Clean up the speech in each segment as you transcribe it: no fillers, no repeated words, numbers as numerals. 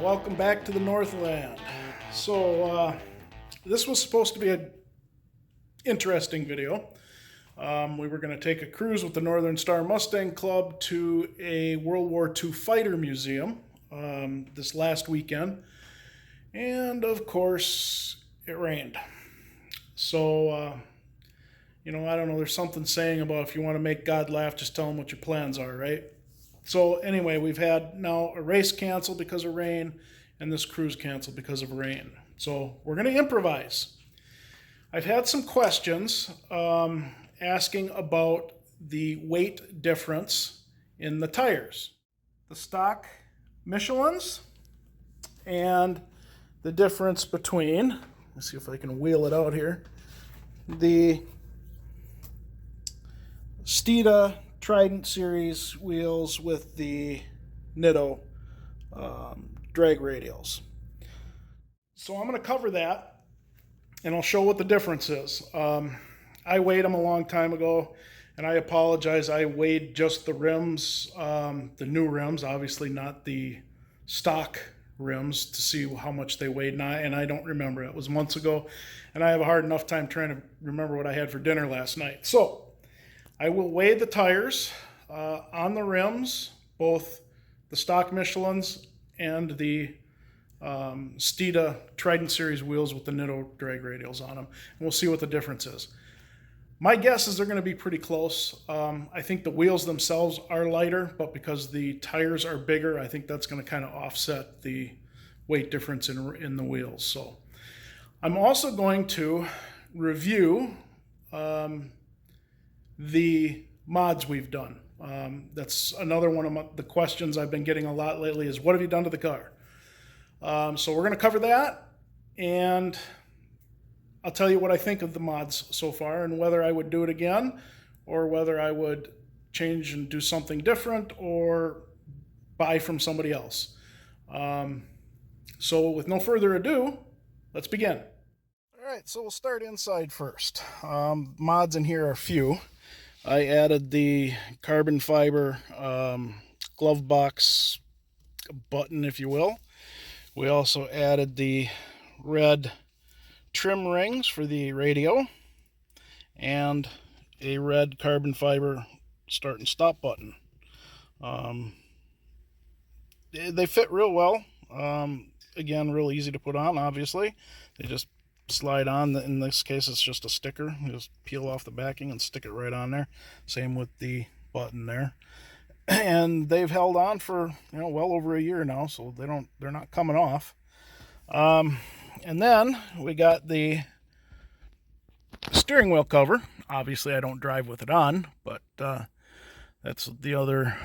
welcome back to the Northland. So this was supposed to be an interesting video. We were going to take a cruise with the Northern Star Mustang Club to a World War II fighter museum this last weekend, and of course it rained. So I don't know, there's something saying about if you want to make God laugh, just tell him what your plans are, right? So anyway, we've had now a race canceled because of rain and this cruise canceled because of rain. So we're going to improvise. I've had some questions asking about the weight difference in the tires. The stock Michelin's and the difference between, let's see if I can wheel it out here, the Steeda Trident series wheels with the Nitto drag radials. So I'm going to cover that and I'll show what the difference is. I weighed them a long time ago and I apologize. I weighed just the rims, the new rims, obviously not the stock rims, to see how much they weighed, and I don't remember. It was months ago and I have a hard enough time trying to remember what I had for dinner last night. So I will weigh the tires on the rims, both the stock Michelin's and the Steeda Trident series wheels with the Nitto drag radials on them, and we'll see what the difference is. My guess is they're going to be pretty close. I think the wheels themselves are lighter, but because the tires are bigger, I think that's going to kind of offset the weight difference in the wheels. So I'm also going to review the mods we've done. That's another one of the questions I've been getting a lot lately is, what have you done to the car? So we're going to cover that, and I'll tell you what I think of the mods so far and whether I would do it again or whether I would change and do something different or buy from somebody else. So with no further ado, let's begin. All right, so we'll start inside first. Mods in here are few. I added the carbon fiber glove box button, if you will. We also added the red trim rings for the radio and a red carbon fiber start and stop button. They fit real well. Again, real easy to put on, obviously. They just slide on. In this case, it's just a sticker. You just peel off the backing and stick it right on there. Same with the button there. And they've held on for well over a year now, so they're not coming off. And then we got the steering wheel cover. Obviously, I don't drive with it on, but that's the other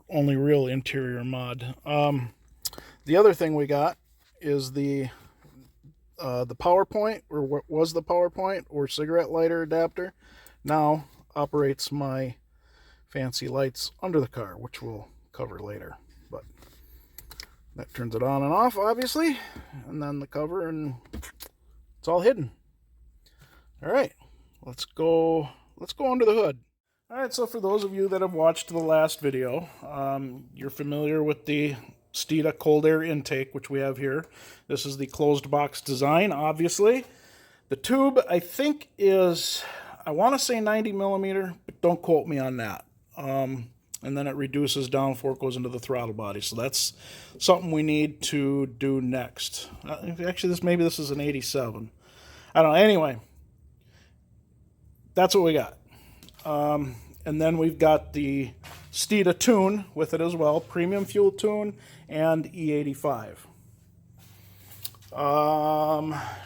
only real interior mod. The other thing we got is the PowerPoint, or what was the PowerPoint or cigarette lighter adapter, now operates my fancy lights under the car, which we'll cover later. But that turns it on and off, obviously, and then the cover, and it's all hidden. All right, let's go under the hood. All right, so for those of you that have watched the last video, you're familiar with the Steeda cold air intake, which we have here. This is the closed box design, obviously. The tube, I think, is, I want to say 90 millimeter, but don't quote me on that. And then it reduces down before it goes into the throttle body. So that's something we need to do next. Actually, maybe this is an 87. I don't know. Anyway, that's what we got. And then we've got the Steeda tune with it as well, premium fuel tune and E85.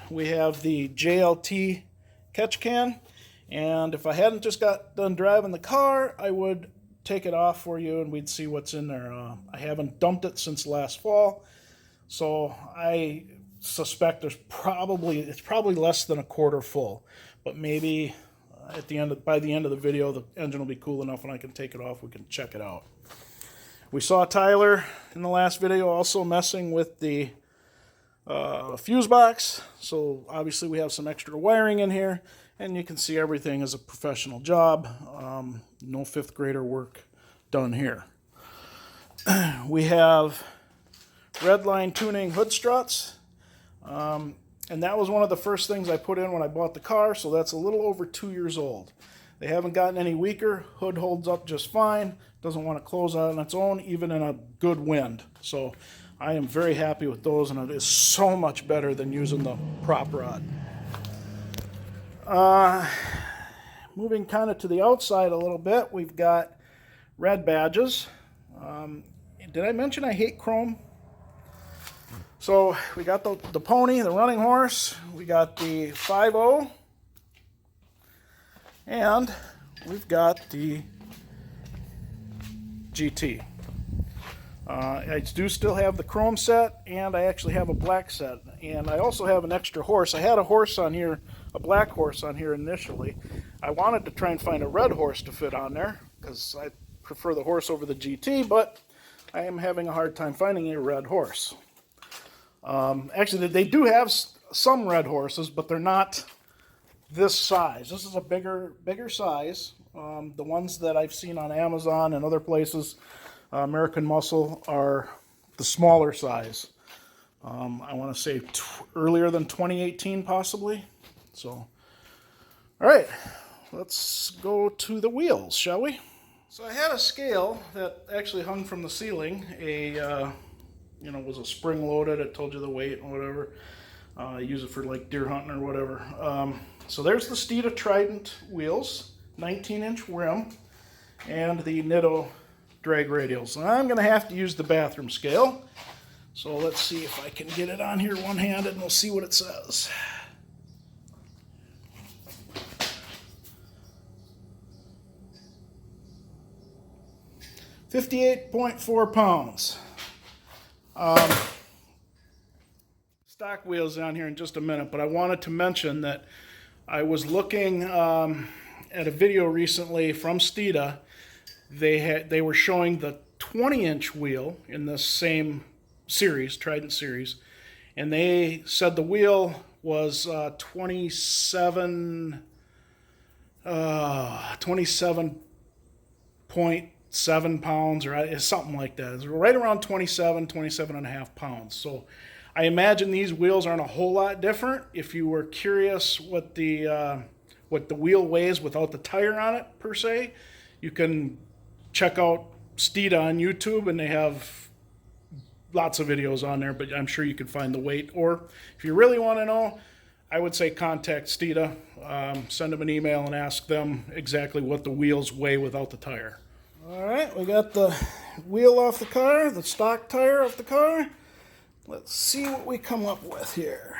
We have the JLT catch can, and if I hadn't just got done driving the car, I would take it off for you and we'd see what's in there. I haven't dumped it since last fall, so I suspect it's probably less than a quarter full, but maybe by the end of the video, the engine will be cool enough and I can take it off. We can check it out. We saw Tyler in the last video also messing with the fuse box, so obviously we have some extra wiring in here, and you can see everything is a professional job. No fifth grader work done here. We have Redline tuning hood struts. And that was one of the first things I put in when I bought the car, so that's a little over 2 years old. They haven't gotten any weaker. Hood holds up just fine. Doesn't want to close on its own, even in a good wind. So I am very happy with those, and it is so much better than using the prop rod. Moving kind of to the outside a little bit, we've got red badges. Did I mention I hate chrome? So we got the pony, the running horse, we got the 5.0, and we've got the GT. I do still have the chrome set, and I actually have a black set, and I also have an extra horse. I had a horse on here, a black horse on here initially. I wanted to try and find a red horse to fit on there, because I prefer the horse over the GT, but I am having a hard time finding a red horse. Actually, they do have some red horses, but they're not this size. This is a bigger size. The ones that I've seen on Amazon and other places, American Muscle, are the smaller size. I want to say earlier than 2018, possibly. So, all right, let's go to the wheels, shall we? So I had a scale that actually hung from the ceiling. Was a spring loaded. It told you the weight and whatever. I use it for like deer hunting or whatever. So there's the Steeda Trident wheels, 19-inch rim, and the Nitto drag radials. And I'm going to have to use the bathroom scale. So let's see if I can get it on here one-handed, and we'll see what it says. $58.4 pounds. Stock wheels on here in just a minute, but I wanted to mention that I was looking at a video recently from Steeda. They were showing the 20-inch wheel in this same series, Trident series, and they said the wheel was 27.7 pounds, or something like that. It's right around 27 and a half pounds. So I imagine these wheels aren't a whole lot different. If you were curious what the wheel weighs without the tire on it per se, you can check out Steeda on YouTube, and they have lots of videos on there, but I'm sure you can find the weight. Or if you really want to know, I would say contact Steeda, send them an email and ask them exactly what the wheels weigh without the tire. All right, we got the wheel off the car, the stock tire off the car. Let's see what we come up with here.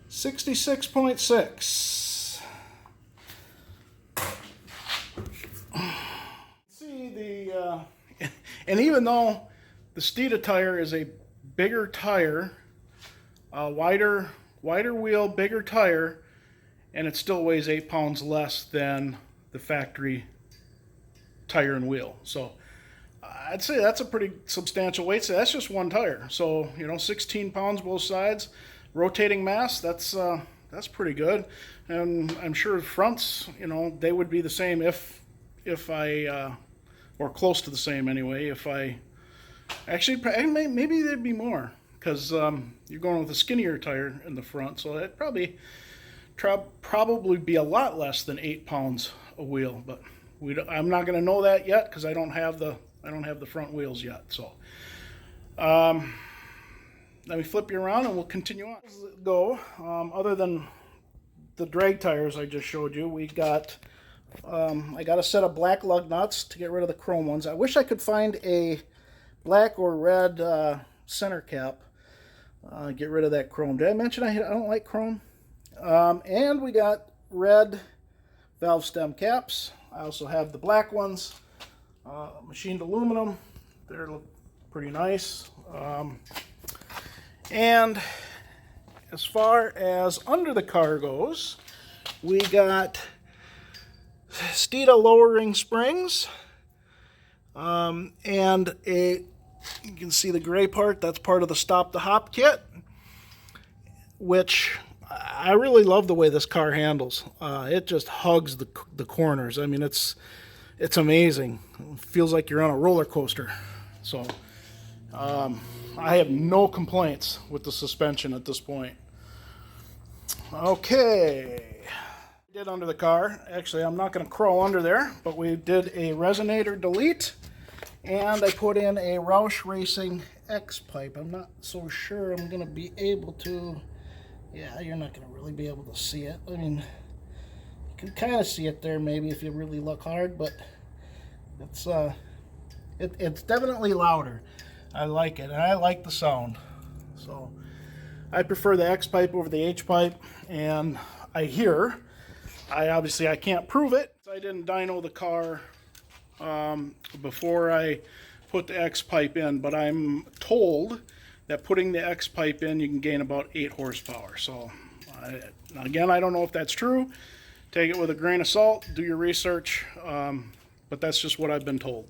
$66.6. See and even though the Steeda tire is a bigger tire, wider wheel, bigger tire, and it still weighs 8 pounds less than the factory tire and wheel. So I'd say that's a pretty substantial weight. So that's just one tire. So 16 pounds both sides. Rotating mass, that's pretty good. And I'm sure fronts, they would be the same if I or close to the same anyway. If I actually maybe they'd be more, because you're going with a skinnier tire in the front, so it'd probably be a lot less than 8 pounds a wheel. But I'm not going to know that yet, because I don't have the front wheels yet. So let me flip you around and we'll continue on. Go. Other than the drag tires I just showed you, we got I got a set of black lug nuts to get rid of the chrome ones. I wish I could find a black or red center cap. Get rid of that chrome. Did I mention I don't like chrome? And we got red valve stem caps. I also have the black ones, machined aluminum. They look pretty nice. And as far as under the car goes, we got Steeda lowering springs, and you can see the gray part, that's part of the Stop the Hop kit, which I really love the way this car handles. It just hugs the corners. I mean, it's It's amazing. It feels like you're on a roller coaster. So I have no complaints with the suspension at this point. Okay. Did under the car. Actually, I'm not going to crawl under there, but we did a resonator delete, and I put in a Roush Racing X pipe. I'm not so sure I'm going to be able to. Yeah, you're not going to really be able to see it. I mean, you can kind of see it there maybe if you really look hard, but it's definitely louder. I like it, and I like the sound. So I prefer the X pipe over the H pipe, and I can't prove it. I didn't dyno the car before I put the X pipe in, but I'm told that putting the X pipe in, you can gain about 8 horsepower. So again, I don't know if that's true. Take it with a grain of salt, do your research, but that's just what I've been told.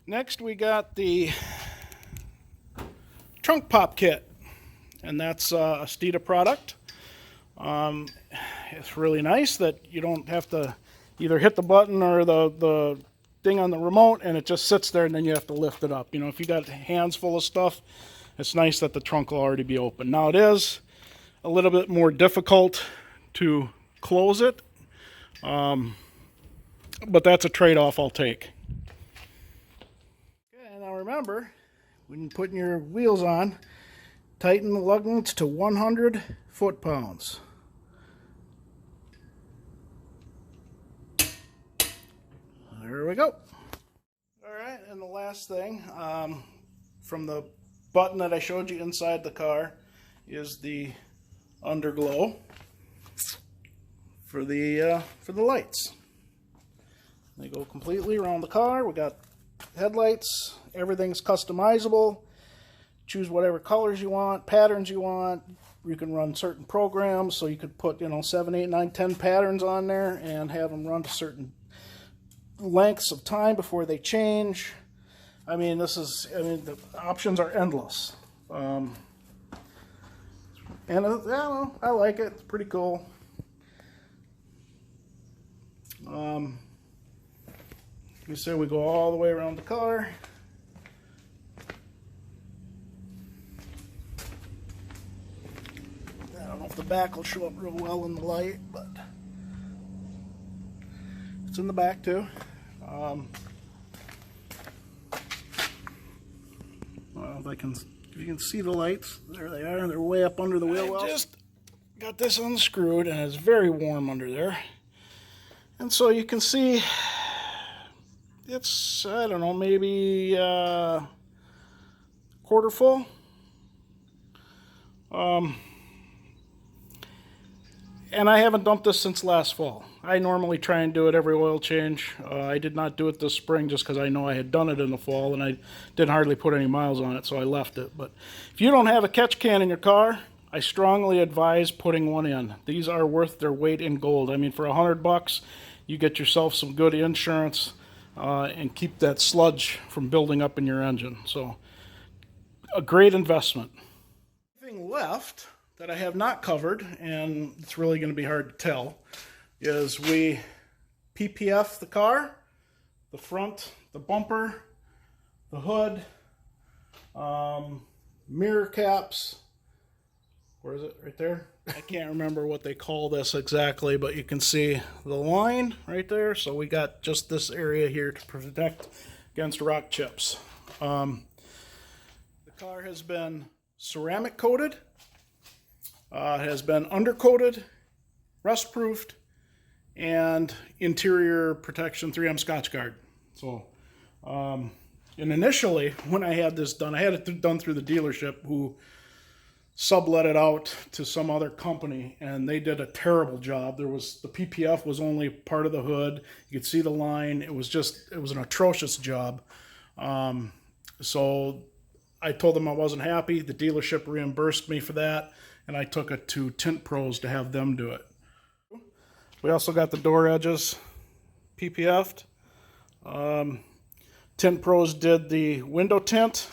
Next, we got the trunk pop kit, and that's a Steeda product. It's really nice that you don't have to either hit the button or the thing on the remote, and it just sits there, and then you have to lift it up. You know, if you got hands full of stuff, it's nice that the trunk will already be open. Now, it is a little bit more difficult to close it, but that's a trade-off I'll take. Okay, now remember, when you're putting your wheels on, tighten the lug nuts to 100 foot-pounds. There we go. All right, and the last thing, from the button that I showed you inside the car, is the underglow for the lights. They go completely around the car. We got headlights. Everything's customizable. Choose whatever colors you want, patterns you want. You can run certain programs, so you could put 7, 8, 9, 10 patterns on there and have them run to certain lengths of time before they change. I mean, the options are endless. And I don't know, I like it. It's pretty cool. We said we go all the way around the car. I don't know if the back will show up real well in the light, but it's in the back too. Well, if you can see the lights, there they are. They're way up under the wheel well. I just got this unscrewed, and it's very warm under there. And so you can see it's, I don't know, maybe quarter full. And I haven't dumped this since last fall. I normally try and do it every oil change. I did not do it this spring just because I know I had done it in the fall and I didn't hardly put any miles on it, so I left it. But if you don't have a catch can in your car, I strongly advise putting one in. These are worth their weight in gold. I mean, for $100, you get yourself some good insurance and keep that sludge from building up in your engine. So, a great investment. Thing left that I have not covered, and it's really going to be hard to tell, is we PPF the car, the front, the bumper, the hood, mirror caps. Where is it? Right there? I can't remember what they call this exactly, but you can see the line right there. So we got just this area here to protect against rock chips. The car has been ceramic coated. Has been undercoated, rust-proofed, and interior protection 3M Scotch Guard. So, and initially, when I had this done, I had it done through the dealership who sublet it out to some other company, and they did a terrible job. The PPF was only part of the hood. You could see the line. It was an atrocious job. So I told them I wasn't happy. The dealership reimbursed me for that, and I took it to Tint Pros to have them do it. We also got the door edges PPF'd. Tint Pros did the window tint,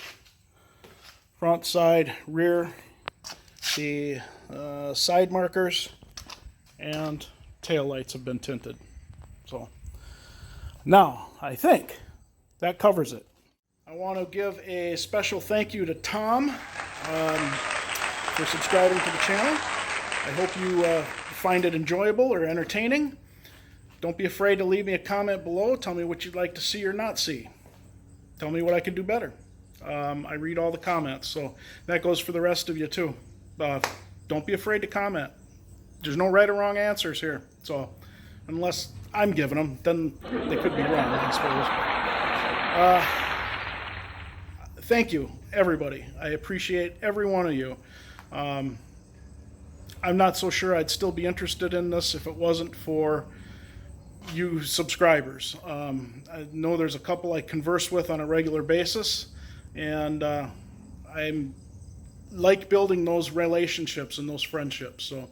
front, side, rear, the side markers, and tail lights have been tinted. So now I think that covers it. I want to give a special thank you to Tom for subscribing to the channel. I hope you find it enjoyable or entertaining. Don't be afraid to leave me a comment below. Tell me what you'd like to see or not see. Tell me what I could do better. I read all the comments, so that goes for the rest of you too. Don't be afraid to comment. There's no right or wrong answers here. So unless I'm giving them, then they could be wrong, I suppose. Thank you, everybody. I appreciate every one of you. I'm not so sure I'd still be interested in this if it wasn't for you subscribers. I know there's a couple I converse with on a regular basis, and I'm like building those relationships and those friendships. So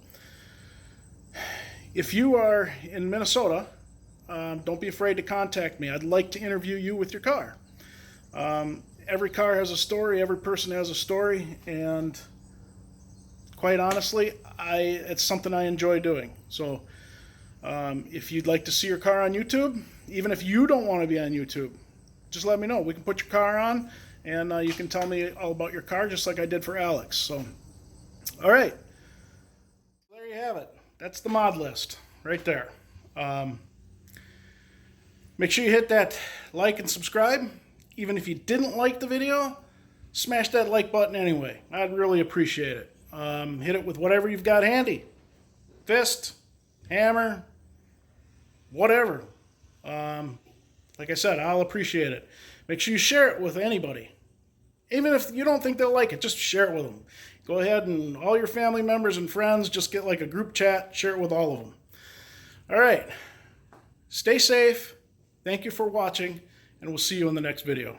if you are in Minnesota, don't be afraid to contact me. I'd like to interview you with your car. Every car has a story, every person has a story, and quite honestly, it's something I enjoy doing. So if you'd like to see your car on YouTube, even if you don't want to be on YouTube, just let me know. We can put your car on, and you can tell me all about your car, just like I did for Alex. So, all right. There you have it. That's the mod list right there. Make sure you hit that like and subscribe. Even if you didn't like the video, smash that like button anyway. I'd really appreciate it. Hit it with whatever you've got handy. Fist, hammer, whatever. Like I said, I'll appreciate it. Make sure you share it with anybody. Even if you don't think they'll like it, just share it with them. Go ahead and all your family members and friends, just get like a group chat, share it with all of them. All right. Stay safe. Thank you for watching, and we'll see you in the next video.